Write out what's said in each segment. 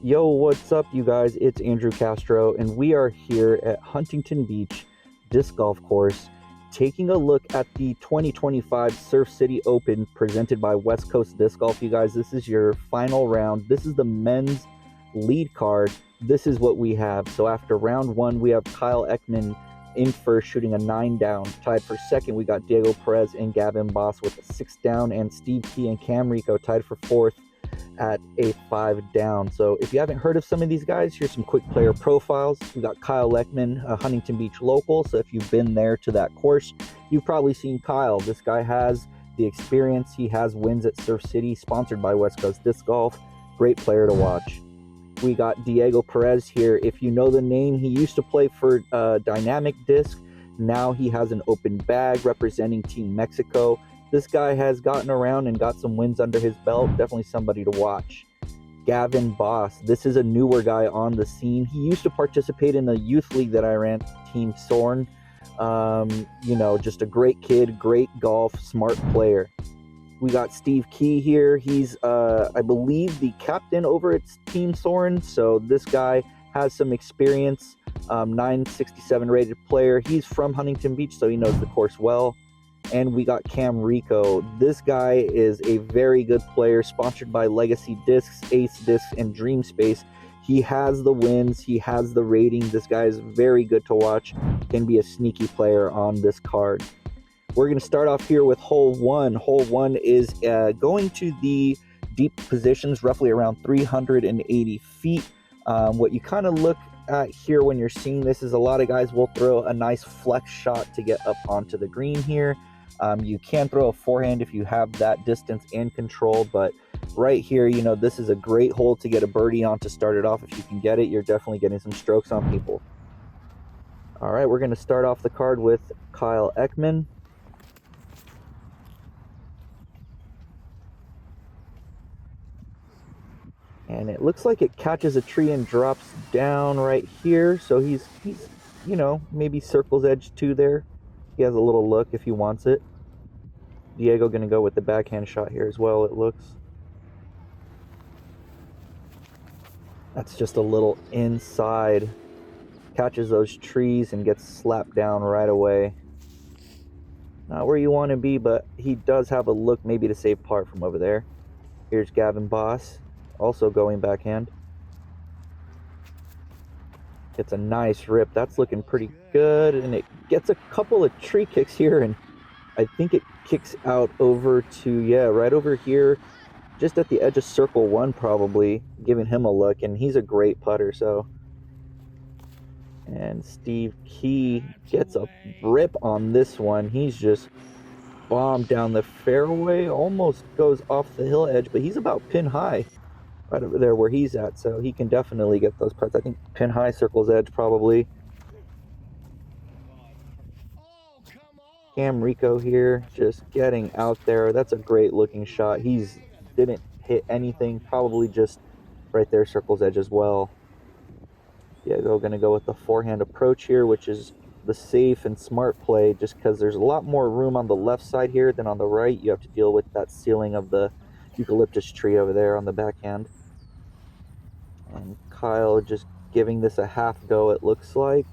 Yo, what's up, you guys? It's Andrew Castro, and we are here at Huntington Beach Disc Golf Course taking a look at the 2025 Surf City Open presented by West Coast Disc Golf. You guys, this is your final round. This is the men's lead card. This is what we have. So after round one, we have Kyle Eckmann in first, shooting a 9 down. Tied for second, we got Diego Perez and Gavin Boss with a 6 down, and Steve Key and Cam Rico tied for fourth at a 5 down. So if you haven't heard of some of these guys, here's some quick player profiles. We got Kyle Eckmann, a Huntington Beach local. So if you've been there to that course, you've probably seen Kyle. This guy has the experience. He has wins at Surf City, sponsored by West Coast Disc Golf. Great player to watch. We got Diego Perez here. If you know the name, he used to play for Dynamic Disc. Now he has an open bag representing Team Mexico. This guy has gotten around and got some wins under his belt. Definitely somebody to watch. Gavin Boss. This is a newer guy on the scene. He used to participate in the youth league that I ran, Team Sorn. Just a great kid, great golf, smart player. We got Steve Key here. He's, I believe, the captain over at Team Soren. So this guy has some experience. 967 rated player. He's from Huntington Beach, so he knows the course well. And we got Cam Rico. This guy is a very good player, sponsored by Legacy Discs, Ace Discs, and Dream Space. He has the wins. He has the rating. This guy is very good to watch. Can be a sneaky player on this card. We're going to start off here with hole one. Hole one is going to the deep positions, roughly around 380 feet. What you kind of look at here when you're seeing this is a lot of guys will throw a nice flex shot to get up onto the green here. You can throw a forehand if you have that distance and control, but right here, this is a great hole to get a birdie on to start it off. If you can get it, you're definitely getting some strokes on people. All right, we're going to start off the card with Kyle Eckmann. And it looks like it catches a tree and drops down right here. So he's maybe circle's edge 2 there. He has a little look if he wants it. Diego going to go with the backhand shot here as well, it looks. That's just a little inside. Catches those trees and gets slapped down right away. Not where you want to be, but he does have a look maybe to save par from over there. Here's Gavin Boss, also going backhand. It's a nice rip. That's looking pretty good, and it gets a couple of tree kicks here, and I think it kicks out over to, right over here, just at the edge of circle 1 probably, giving him a look, and he's a great putter. So, and Steve Key gets a rip on this one. He's just bombed down the fairway, almost goes off the hill edge, but he's about pin high right over there where he's at, so he can definitely get those putts. I think pin high, circle's edge probably. Cam Rico here, just getting out there. That's a great looking shot. He's didn't hit anything, probably just right there, circle's edge as well. Diego gonna go with the forehand approach here, which is the safe and smart play, just because there's a lot more room on the left side here than on the right. You have to deal with that ceiling of the eucalyptus tree over there on the backhand. And Kyle just giving this a half go, it looks like.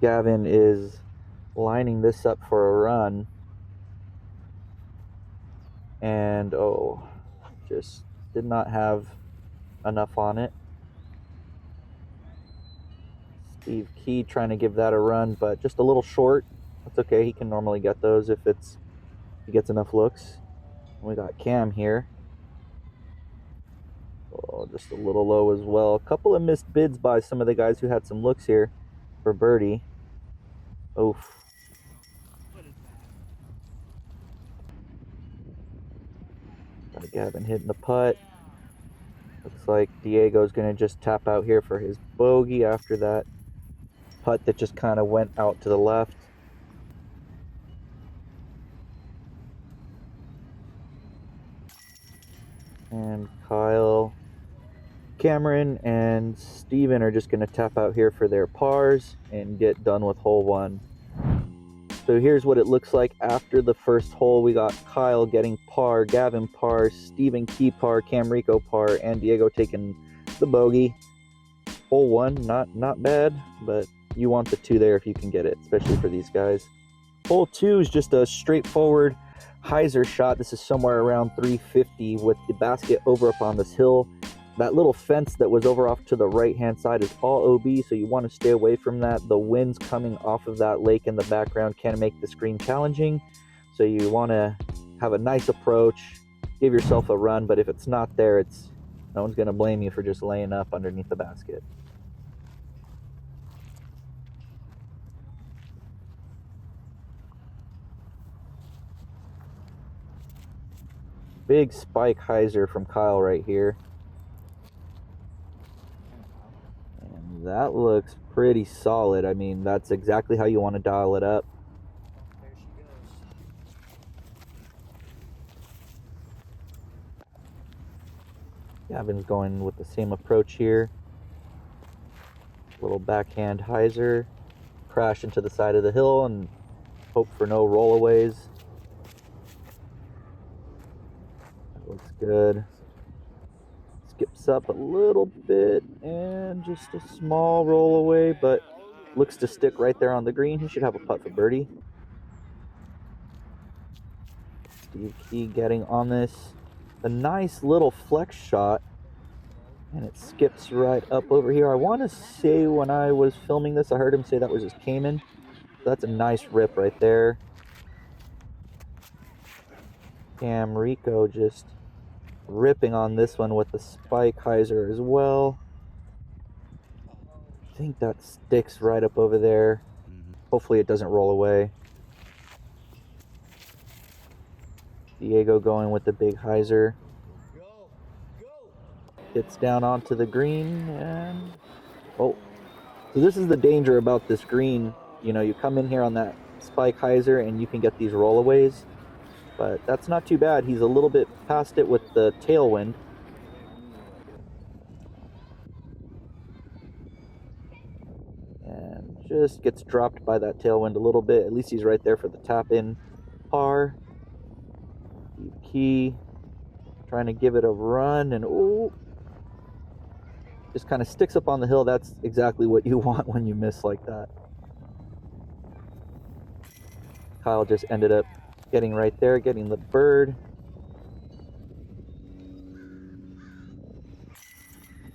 Gavin is lining this up for a run. And, just did not have enough on it. Steve Key trying to give that a run, but just a little short. That's okay, he can normally get those if he gets enough looks. We got Cam here. Just a little low as well. A couple of missed bids by some of the guys who had some looks here for birdie. Oof. Got Gavin hitting the putt. Looks like Diego's going to just tap out here for his bogey after that putt that just kind of went out to the left. And Kyle, Cameron, and Steven are just going to tap out here for their pars and get done with hole one. So here's what it looks like after the first hole. We got Kyle getting par, Gavin par, Stephen Key par, Cam Rico par, and Diego taking the bogey. Hole 1, not bad, but you want the 2 there if you can get it, especially for these guys. Hole 2 is just a straightforward hyzer shot. This is somewhere around 350 with the basket over up on this hill. That little fence that was over off to the right-hand side is all OB, so you want to stay away from that. The winds coming off of that lake in the background can make the screen challenging, so you want to have a nice approach, give yourself a run, but if it's not there, no one's going to blame you for just laying up underneath the basket. Big spike hyzer from Kyle right here. And that looks pretty solid. I mean, that's exactly how you want to dial it up. There she goes. Gavin's going with the same approach here. Little backhand hyzer. Crash into the side of the hill and hope for no rollaways. That looks good. Skips up a little bit and just a small roll away, but looks to stick right there on the green. He should have a putt for birdie. Steve Key getting on this. A nice little flex shot, and it skips right up over here. I want to say when I was filming this, I heard him say that was his Cayman. That's a nice rip right there. Cam Rico just ripping on this one with the spike hyzer as well. I think that sticks right up over there. Hopefully it doesn't roll away. Diego going with the big hyzer. Gets down onto the green and so this is the danger about this green. You know, you come in here on that spike hyzer and you can get these rollaways. But that's not too bad. He's a little bit past it with the tailwind. And just gets dropped by that tailwind a little bit. At least he's right there for the tap-in par. Steve Key trying to give it a run and just kind of sticks up on the hill. That's exactly what you want when you miss like that. Kyle just ended up getting right there, getting the bird.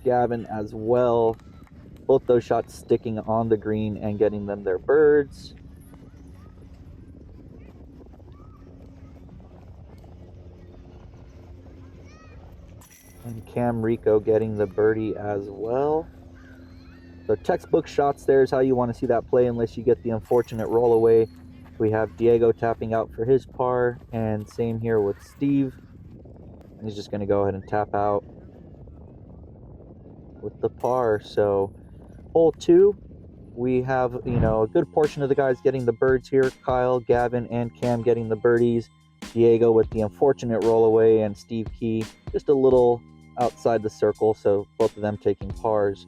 Gavin as well. Both those shots sticking on the green and getting them their birds. And Cam Rico getting the birdie as well. So textbook shots there is how you want to see that play unless you get the unfortunate roll away. We have Diego tapping out for his par, and same here with Steve. And he's just going to go ahead and tap out with the par. So hole 2, we have, a good portion of the guys getting the birds here. Kyle, Gavin, and Cam getting the birdies. Diego with the unfortunate roll away, and Steve Key just a little outside the circle, so both of them taking pars.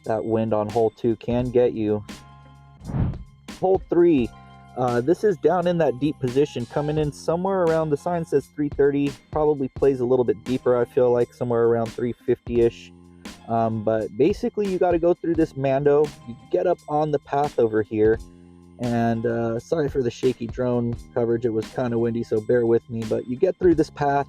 That wind on hole 2 can get you. Hole 3, this is down in that deep position, coming in somewhere around, the sign says 330, probably plays a little bit deeper, I feel like somewhere around 350-ish. But basically you got to go through this Mando. You get up on the path over here, and sorry for the shaky drone coverage, it was kind of windy, so bear with me, but you get through this path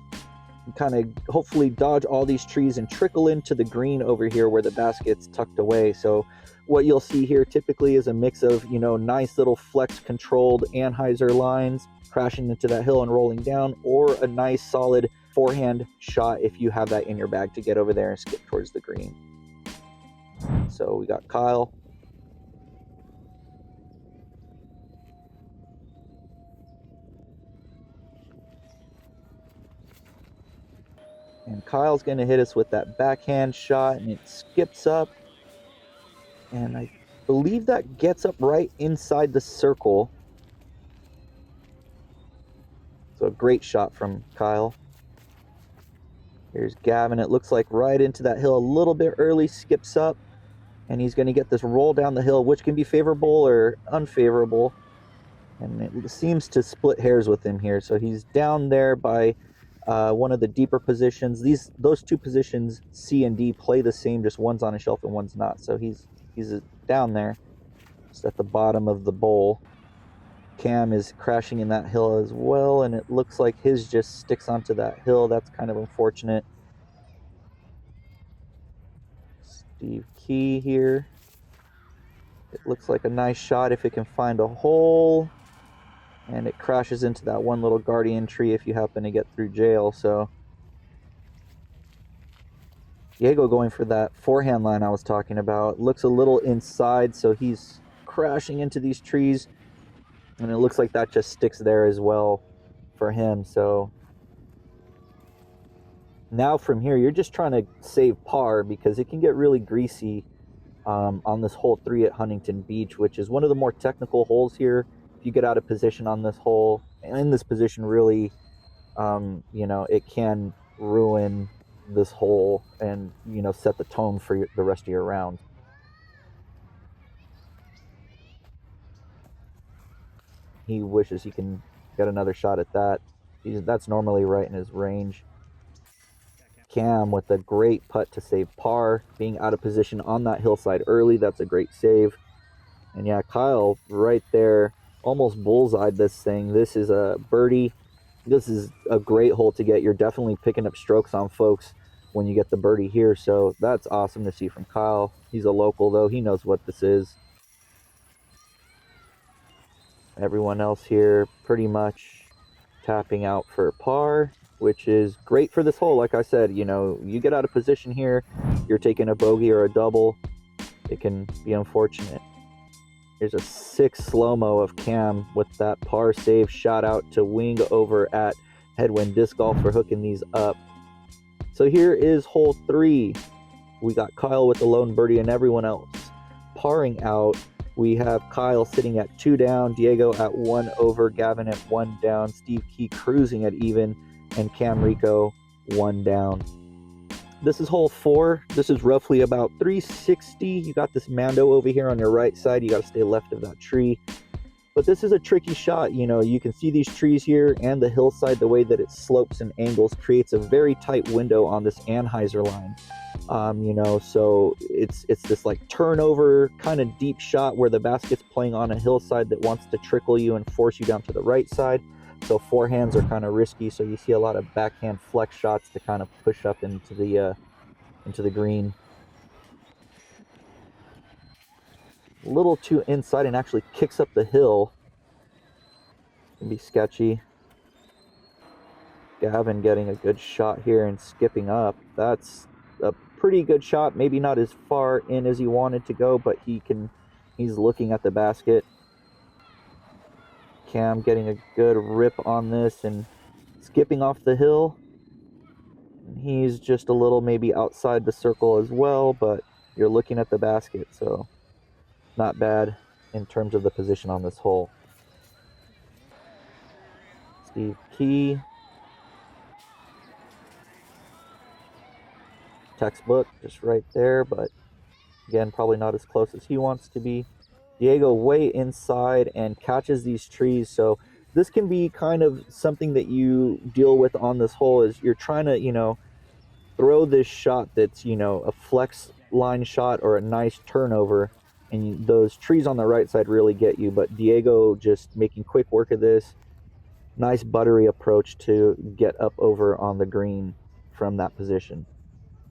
and kind of hopefully dodge all these trees and trickle into the green over here where the basket's tucked away. So what you'll see here typically is a mix of, nice little flex controlled anhyzer lines crashing into that hill and rolling down, or a nice solid forehand shot if you have that in your bag to get over there and skip towards the green. So we got Kyle. And Kyle's going to hit us with that backhand shot, and it skips up. And I believe that gets up right inside the circle. So a great shot from Kyle. Here's Gavin. It looks like right into that hill a little bit early, skips up. and he's going to get this roll down the hill, which can be favorable or unfavorable. And it seems to split hairs with him here. So he's down there by one of the deeper positions. Those two positions, C and D, play the same, just one's on a shelf and one's not. So he's down there, just at the bottom of the bowl. Cam is crashing in that hill as well, and it looks like his just sticks onto that hill. That's kind of unfortunate. Steve Key here. It looks like a nice shot if it can find a hole, and it crashes into that one little guardian tree if you happen to get through jail. So Diego going for that forehand line I was talking about. Looks a little inside, so he's crashing into these trees, and it looks like that just sticks there as well for him. So now from here, you're just trying to save par because it can get really greasy on this hole 3 at Huntington Beach, which is one of the more technical holes here. If you get out of position on this hole, and in this position really, it can ruin this hole and, set the tone for the rest of your round. He wishes he can get another shot at that. That's normally right in his range. Cam with a great putt to save par, being out of position on that hillside early. That's a great save. And yeah, Kyle right there almost bullseyed this thing. This is a birdie. This is a great hole to get. You're definitely picking up strokes on folks when you get the birdie here. So that's awesome to see from Kyle. He's a local though. He knows what this is. Everyone else here pretty much tapping out for par, which is great for this hole. Like I said, you get out of position here, you're taking a bogey or a double, it can be unfortunate. Here's a sick slow-mo of Cam with that par save. Shout out to Wing over at Headwind Disc Golf for hooking these up. So here is hole 3. We got Kyle with the lone birdie and everyone else parring out. We have Kyle sitting at 2 down, Diego at 1 over, Gavin at 1 down, Steve Key cruising at even, and Cam Rico 1 down. This is hole 4. This is roughly about 360. You got this Mando over here on your right side. You got to stay left of that tree. But this is a tricky shot. You can see these trees here and the hillside, the way that it slopes and angles creates a very tight window on this Anheuser line. So it's this like turnover kind of deep shot where the basket's playing on a hillside that wants to trickle you and force you down to the right side. So forehands are kind of risky. So you see a lot of backhand flex shots to kind of push up into the green. A little too inside and actually kicks up the hill. Can be sketchy. Gavin getting a good shot here and skipping up. That's a pretty good shot. Maybe not as far in as he wanted to go, but he's looking at the basket. Cam getting a good rip on this and skipping off the hill. He's just a little maybe outside the circle as well, but you're looking at the basket, so not bad in terms of the position on this hole. Steve Key. Textbook, just right there, but again, probably not as close as he wants to be. Diego way inside and catches these trees. So this can be kind of something that you deal with on this hole, is you're trying to, throw this shot that's, a flex line shot or a nice turnover, and those trees on the right side really get you. But Diego just making quick work of this. Nice buttery approach to get up over on the green from that position.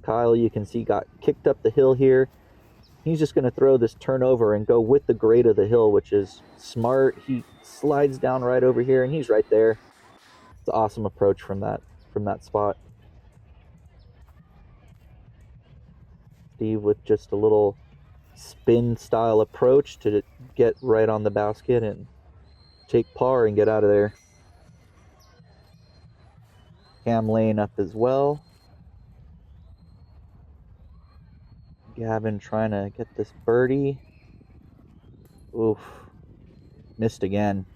Kyle, you can see, got kicked up the hill here. He's just going to throw this turnover and go with the grade of the hill, which is smart. He slides down right over here, and he's right there. It's an awesome approach from that spot. Steve with just a little spin style approach to get right on the basket and take par and get out of there. Cam laying up as well. Gavin trying to get this birdie. Oof. Missed again.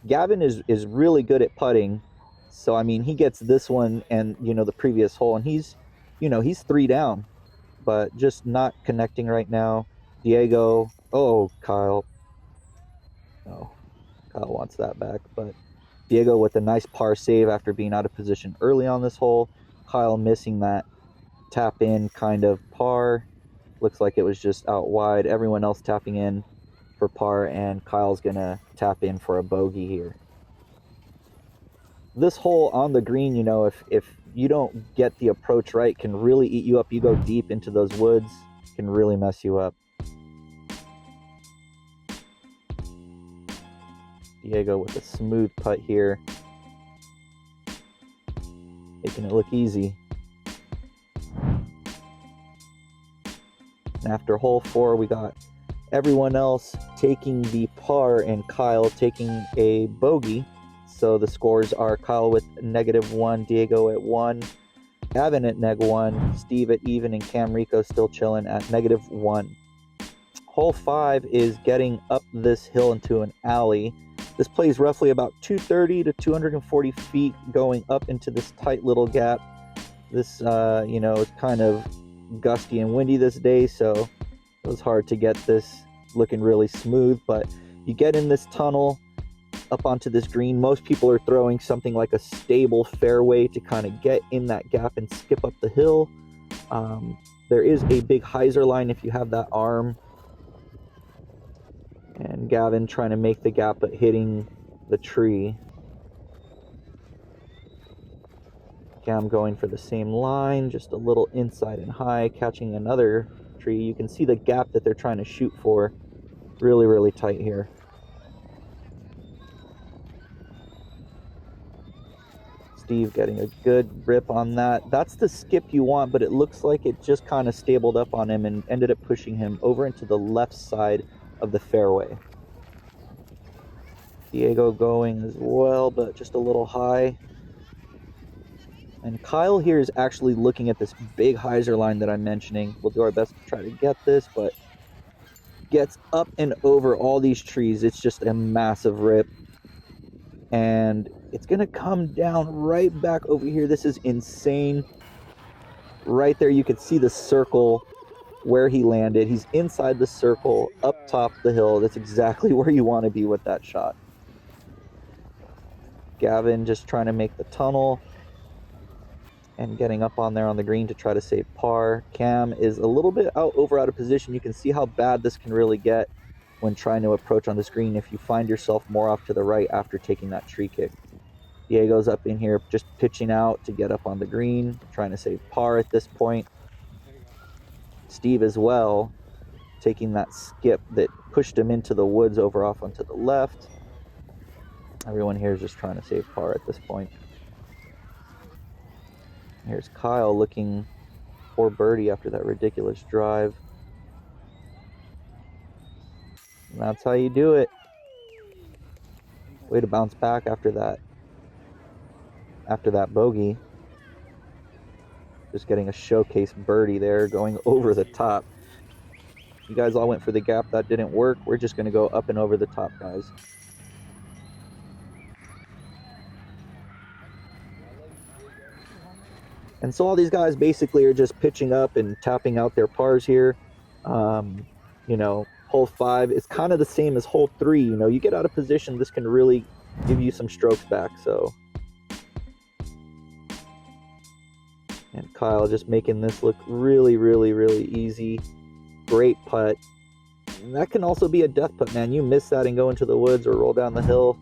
Gavin is really good at putting. So, he gets this one and, the previous hole. And he's 3 down. but just not connecting right now. Diego, oh, Kyle. No, Kyle wants that back, but Diego with a nice par save after being out of position early on this hole. Kyle missing that tap in kind of par. Looks like it was just out wide. Everyone else tapping in for par, and Kyle's gonna tap in for a bogey here. This hole on the green, you know, if you don't get the approach right, can really eat you up. You go deep into those woods, can really mess you up. Diego with a smooth putt here, making it look easy. And after hole 4, we got everyone else taking the par and Kyle taking a bogey. So the scores are Kyle with -1, Diego at 1, Gavin at -1, Steve at even, and Cam Rico still chilling at -1. Hole 5 is getting up this hill into an alley. This plays roughly about 230 to 240 feet going up into this tight little gap. This, you know, is kind of gusty and windy this day, so it was hard to get this looking really smooth, but you get in this tunnel up onto this green. Most people are throwing something like a stable fairway to kind of get in that gap and skip up the hill. There is a big hyzer line if you have that arm. And Gavin trying to make the gap but hitting the tree. Cam going for the same line, just a little inside and high, catching another tree. You can see the gap that they're trying to shoot for. Really, really tight here. Steve getting a good rip on that. That's the skip you want, but it looks like it just kind of stabled up on him and ended up pushing him over into the left side of the fairway. Diego going as well, but just a little high. And Kyle here is actually looking at this big hyzer line that I'm mentioning. We'll do our best to try to get this, but gets up and over all these trees. It's just a massive rip. And it's going to come down right back over here. This is insane. Right there, you could see the circle where he landed. He's inside the circle, up top the hill. That's exactly where you want to be with that shot. Gavin just trying to make the tunnel and getting up on there on the green to try to save par. Cam is a little bit out of position. You can see how bad this can really get when trying to approach on this green if you find yourself more off to the right after taking that tree kick. Diego's up in here just pitching out to get up on the green, trying to save par at this point. Steve as well, taking that skip that pushed him into the woods over off onto the left. Everyone here is just trying to save par at this point. Here's Kyle looking for birdie after that ridiculous drive. And that's how you do it. Way to bounce back after that bogey. Just getting a showcase birdie there, going over the top. You guys all went for the gap. That didn't work. We're just going to go up and over the top, guys. And so all these guys basically are just pitching up and tapping out their pars here. You know, hole 5 is kind of the same as hole 3. You know, you get out of position, this can really give you some strokes back. So, and Kyle just making this look really, really, really easy. Great putt. And that can also be a death putt, man. You miss that and go into the woods or roll down the hill.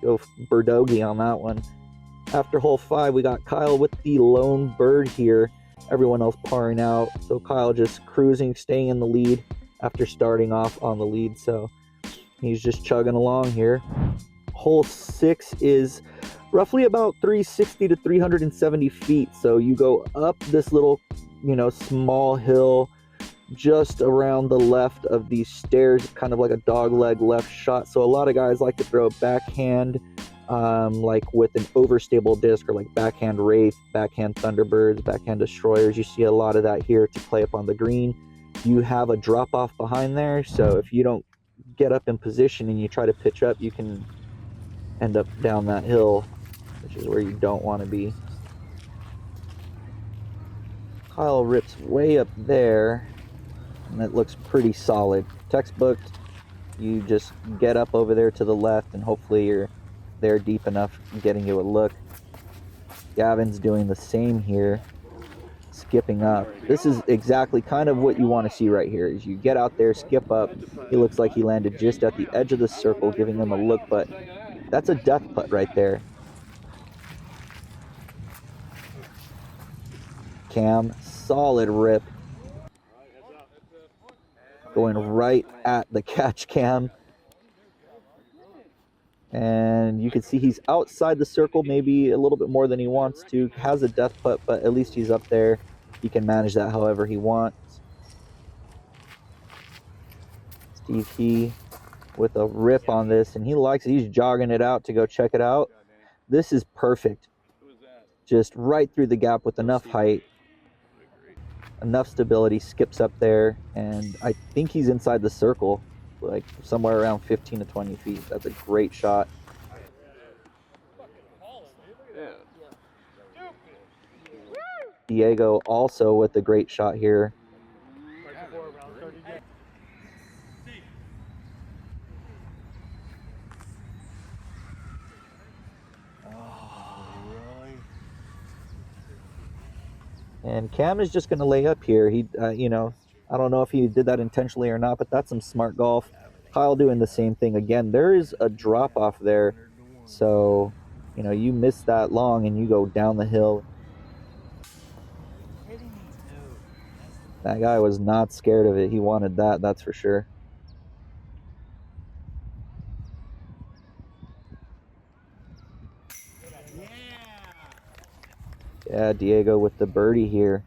Go birdogey on that one. After hole 5, we got Kyle with the lone bird here. Everyone else parring out. So Kyle just cruising, staying in the lead after starting off on the lead. So he's just chugging along here. Hole 6 is roughly about 360 to 370 feet. So you go up this little, you know, small hill just around the left of these stairs, kind of like a dog leg left shot. So a lot of guys like to throw backhand, like with an overstable disc, or like backhand Wraith, backhand Thunderbirds, backhand Destroyers. You see a lot of that here to play up on the green. You have a drop off behind there, so if you don't get up in position and you try to pitch up, you can end up down that hill, which is where you don't want to be. Kyle rips way up there, and it looks pretty solid. Textbook, you just get up over there to the left, and hopefully you're there deep enough getting you a look. Gavin's doing the same here, skipping up. This is exactly kind of what you want to see right here, is you get out there, skip up. He looks like he landed just at the edge of the circle, giving him a look, but that's a death putt right there. Cam, solid rip. Going right at the catch, Cam. And you can see he's outside the circle, maybe a little bit more than he wants to. Has a death putt, but at least he's up there. He can manage that however he wants. Steve Key with a rip on this, and he likes it. He's jogging it out to go check it out. This is perfect. Just right through the gap with enough height, enough stability, skips up there, and I think he's inside the circle, like somewhere around 15 to 20 feet. That's a great shot. Diego also with a great shot here. And Cam is just going to lay up here. He, you know, I don't know if he did that intentionally or not, but that's some smart golf. Kyle doing the same thing again. There is a drop off there, so you know you miss that long and you go down the hill. That guy was not scared of it. He wanted that, that's for sure. Yeah, Diego with the birdie here.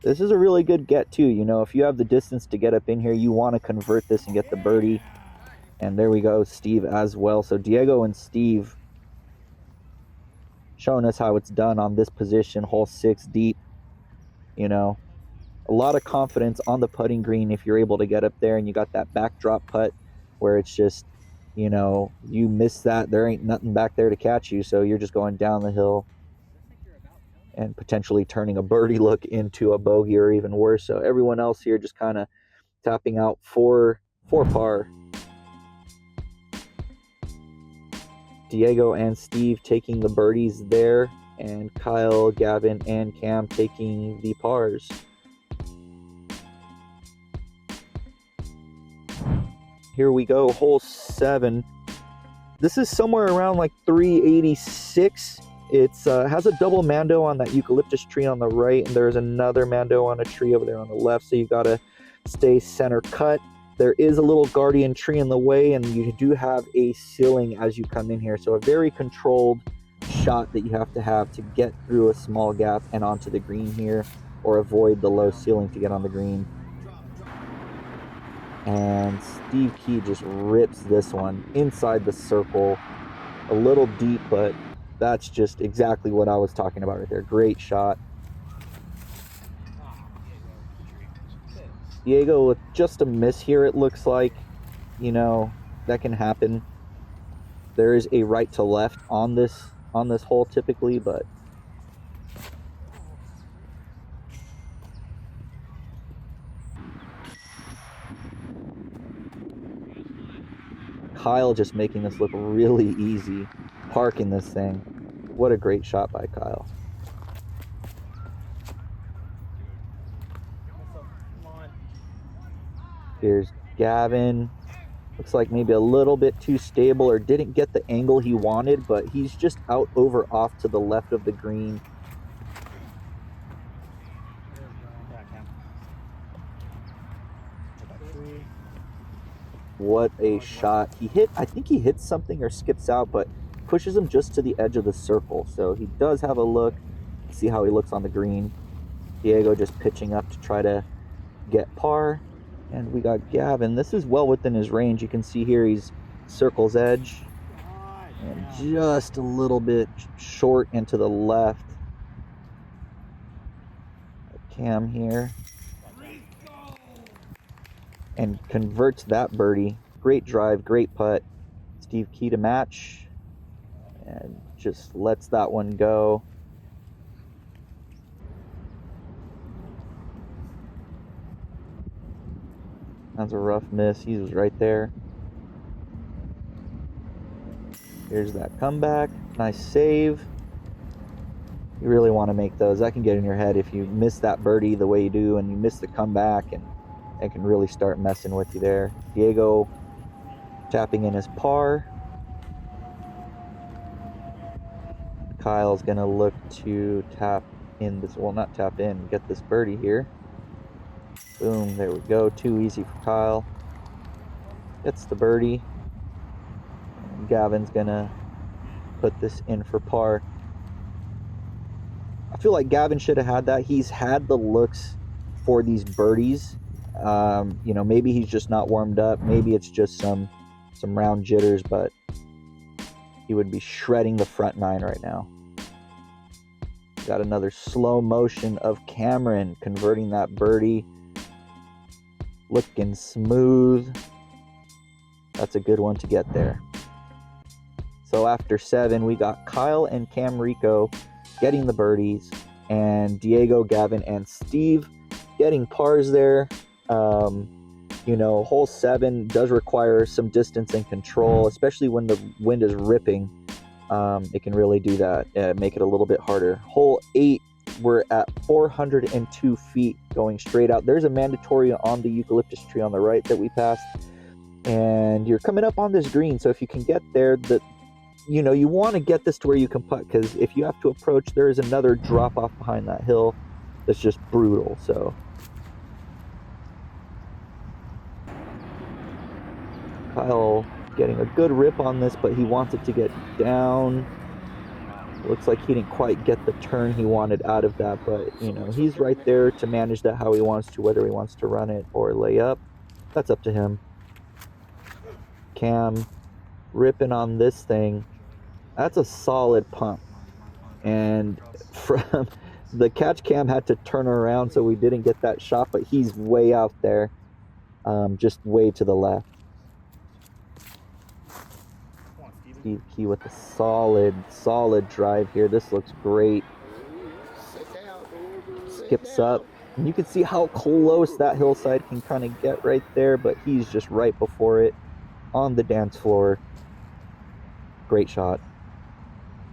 This is a really good get too. You know, if you have the distance to get up in here, you want to convert this and get the birdie. And there we go, Steve as well. So Diego and Steve showing us how it's done on this position, hole 6 deep. You know, a lot of confidence on the putting green if you're able to get up there and you got that backdrop putt where it's just, you know, you miss that, there ain't nothing back there to catch you, so you're just going down the hill and potentially turning a birdie look into a bogey or even worse. So everyone else here just kind of tapping out for par. Diego and Steve taking the birdies there, and Kyle, Gavin, and Cam taking the pars. Here we go, hole 7. This is somewhere around like 386. It's has a double mando on that eucalyptus tree on the right, and there's another mando on a tree over there on the left, so you gotta stay center cut. There is a little guardian tree in the way, and you do have a ceiling as you come in here, so a very controlled shot that you have to get through a small gap and onto the green here, or avoid the low ceiling to get on the green. And Steve Key just rips this one inside the circle, a little deep, but that's just exactly what I was talking about right there. Great shot. Diego with just a miss here, it looks like. You know, that can happen. There is a right to left on this hole typically, but Kyle just making this look really easy, parking this thing. What a great shot by Kyle. Here's Gavin. Looks like maybe a little bit too stable or didn't get the angle he wanted, but he's just out over off to the left of the green. What a shot. He hit, I think he hits something or skips out, but pushes him just to the edge of the circle. So he does have a look. See how he looks on the green. Diego just pitching up to try to get par. And we got Gavin. This is well within his range. You can see here he's circle's edge. And just a little bit short and to the left. Cam here. And converts that birdie. Great drive, great putt. Steve Key to match. And just lets that one go. That's a rough miss. He was right there. Here's that comeback. Nice save. You really want to make those. That can get in your head if you miss that birdie the way you do and you miss the comeback, and it can really start messing with you there. Diego tapping in his par. Kyle's going to look to tap in this, well, not tap in, get this birdie here. Boom, there we go. Too easy for Kyle. Gets the birdie. And Gavin's going to put this in for par. I feel like Gavin should have had that. He's had the looks for these birdies. You know, maybe he's just not warmed up. Maybe it's just some round jitters, but he would be shredding the front nine right now. Got another slow motion of Cameron converting that birdie. Looking smooth. That's a good one to get there. So after 7, we got Kyle and Cam Rico getting the birdies, and Diego, Gavin, and Steve getting pars there. You know, hole 7 does require some distance and control, especially when the wind is ripping. It can really do that, make it a little bit harder. Hole 8, we're at 402 feet going straight out. There's a mandatory on the eucalyptus tree on the right that we passed, and you're coming up on this green, so if you can get there, you know, you want to get this to where you can putt, because if you have to approach, there is another drop off behind that hill that's just brutal. So Kyle getting a good rip on this, but he wants it to get down. Looks like he didn't quite get the turn he wanted out of that, but you know, he's right there to manage that how he wants to, whether he wants to run it or lay up. That's up to him. Cam ripping on this thing. That's a solid pump. And from the catch, Cam had to turn around so we didn't get that shot, but he's way out there, just way to the left. Steve Key with a solid drive here. This looks great. Skips up. And you can see how close that hillside can kind of get right there, but he's just right before it on the dance floor. Great shot.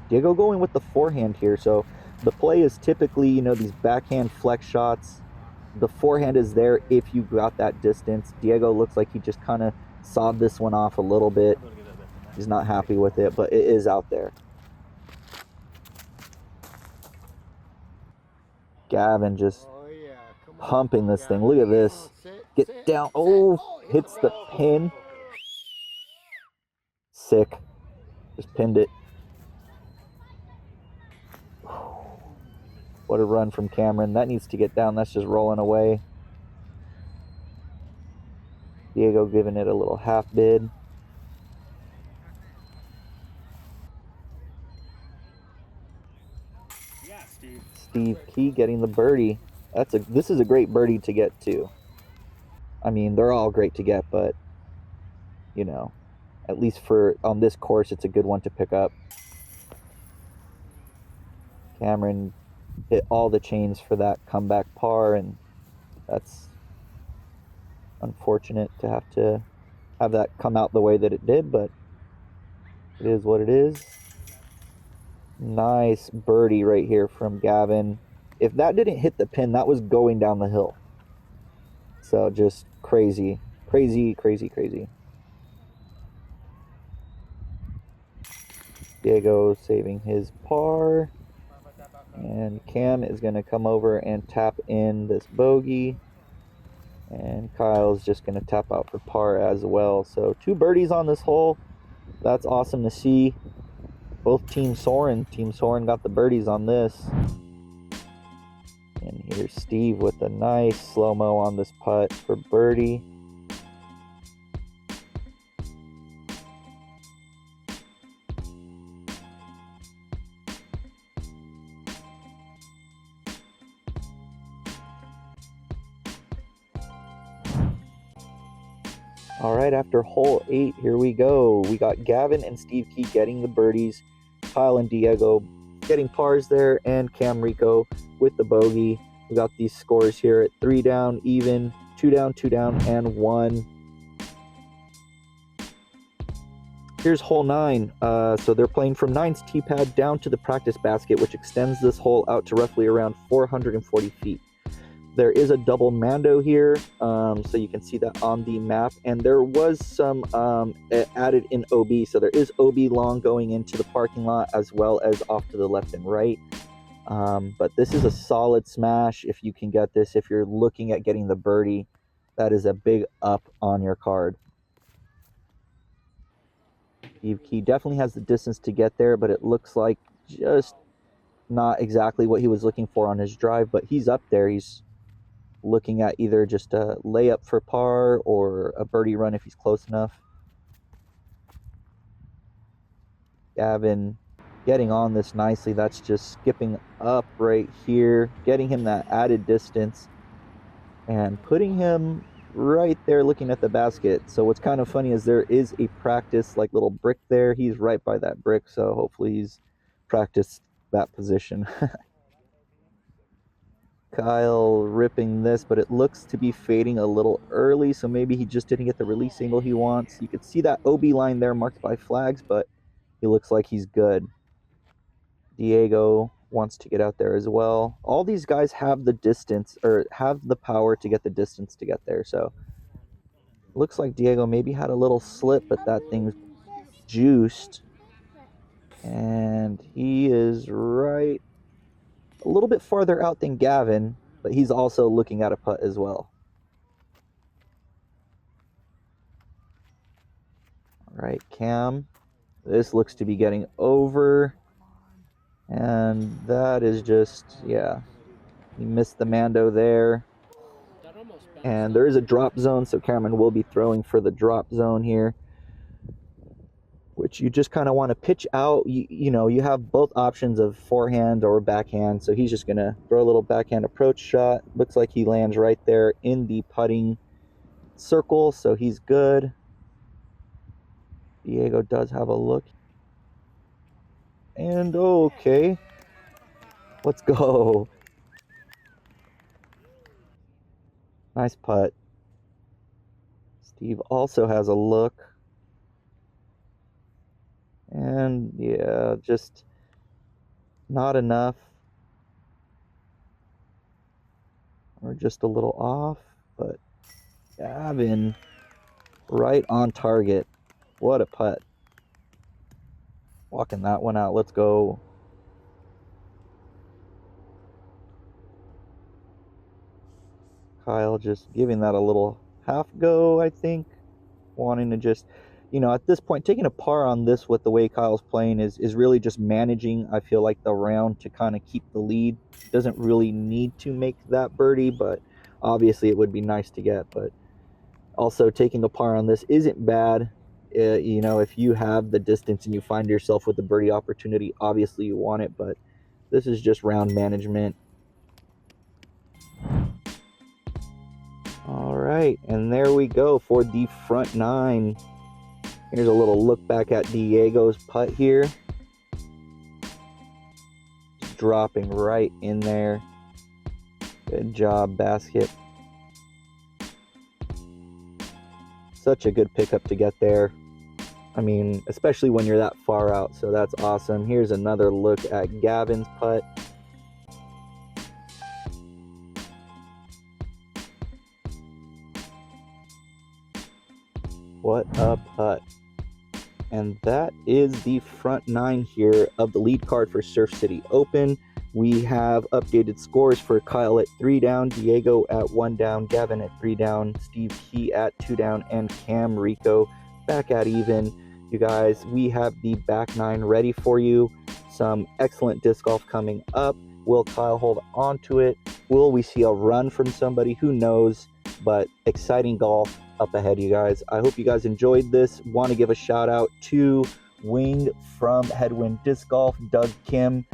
Diego going with the forehand here. So the play is typically, you know, these backhand flex shots. The forehand is there if you got that distance. Diego looks like he just kind of sawed this one off a little bit. He's not happy with it, but it is out there. Gavin just pumping this thing. Look at this. Get down. Oh, hits the pin. Sick. Just pinned it. What a run from Cameron. That needs to get down. That's just rolling away. Diego giving it a little half bid. Steve Key getting the birdie. This is a great birdie to get too. I mean, they're all great to get, but you know, at least on this course, it's a good one to pick up. Cameron hit all the chains for that comeback par, and that's unfortunate to have that come out the way that it did, but it is what it is. Nice birdie right here from Gavin. If that didn't hit the pin, that was going down the hill. So just crazy. Diego saving his par. And Cam is going to come over and tap in this bogey. And Kyle's just going to tap out for par as well. So 2 birdies on this hole. That's awesome to see. Both Team Soren. Team Soren got the birdies on this. And here's Steve with a nice slow-mo on this putt for birdie. All right, after hole 8, here we go. We got Gavin and Steve Key getting the birdies. Kyle and Diego getting pars there, and Cam Rico with the bogey. We got these scores here at 3 down, even, 2 down, and 1. Here's hole 9. So they're playing from 9's tee pad down to the practice basket, which extends this hole out to roughly around 440 feet. There is a double mando here, so you can see that on the map, and there was some added in OB, so there is OB long going into the parking lot as well as off to the left and right. But this is a solid smash if you can get this. If you're looking at getting the birdie, that is a big up on your card. He definitely has the distance to get there, but it looks like just not exactly what he was looking for on his drive, but he's up there. He's looking at either just a layup for par or a birdie run if he's close enough. Gavin getting on this nicely. That's just skipping up right here, getting him that added distance and putting him right there looking at the basket. So what's kind of funny is there is a practice like little brick there. He's right by that brick, so hopefully he's practiced that position. Kyle ripping this, but it looks to be fading a little early, so maybe he just didn't get the release angle he wants. You can see that OB line there marked by flags, but he looks like he's good. Diego wants to get out there as well. All these guys have the distance, or have the power to get the distance to get there, so looks like Diego maybe had a little slip, but that thing's juiced, and he is right a little bit farther out than Gavin, but he's also looking at a putt as well. All right, Cam, this looks to be getting over, and that is just, yeah, he missed the mando there. And there is a drop zone, so Cameron will be throwing for the drop zone here, which you just kind of want to pitch out. You know, you have both options of forehand or backhand, so he's just going to throw a little backhand approach shot. Looks like he lands right there in the putting circle, so he's good. Diego does have a look. And okay, let's go. Nice putt. Steve also has a look. And yeah, just not enough. Or just a little off, but Gavin right on target. What a putt. Walking that one out. Let's go. Kyle just giving that a little half go, I think. Wanting to just, you know, at this point, taking a par on this with the way Kyle's playing is really just managing, I feel like, the round to kind of keep the lead. Doesn't really need to make that birdie, but obviously it would be nice to get. But also taking a par on this isn't bad. You know, if you have the distance and you find yourself with a birdie opportunity, obviously you want it, but this is just round management. All right, and there we go for the front 9. Here's a little look back at Diego's putt here. Just dropping right in there. Good job, basket. Such a good pickup to get there. I mean, especially when you're that far out, so that's awesome. Here's another look at Gavin's putt. What a putt. And that is the front 9 here of the lead card for Surf City Open. We have updated scores for Kyle at 3 down, Diego at 1 down, Gavin at 3 down, Steve Key at 2 down, and Cam Rico back at even. You guys, we have the back 9 ready for you. Some excellent disc golf coming up. Will Kyle hold on to it? Will we see a run from somebody? Who knows? But exciting golf up ahead, you guys. I hope you guys enjoyed this. Want to give a shout out to Wing from Headwind Disc Golf, Doug Kim,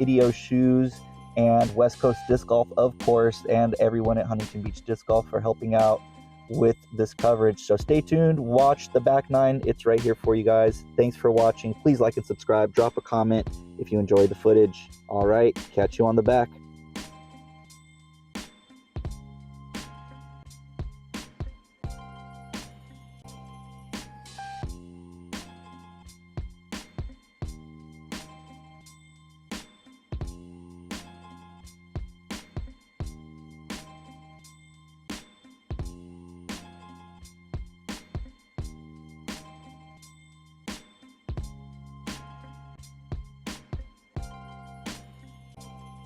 Idio Shoes, and West Coast Disc Golf, of course, and everyone at Huntington Beach Disc Golf for helping out with this coverage. So stay tuned, watch the back 9. It's right here for you guys. Thanks for watching. Please like and subscribe. Drop a comment if you enjoyed the footage. All right, catch you on the back.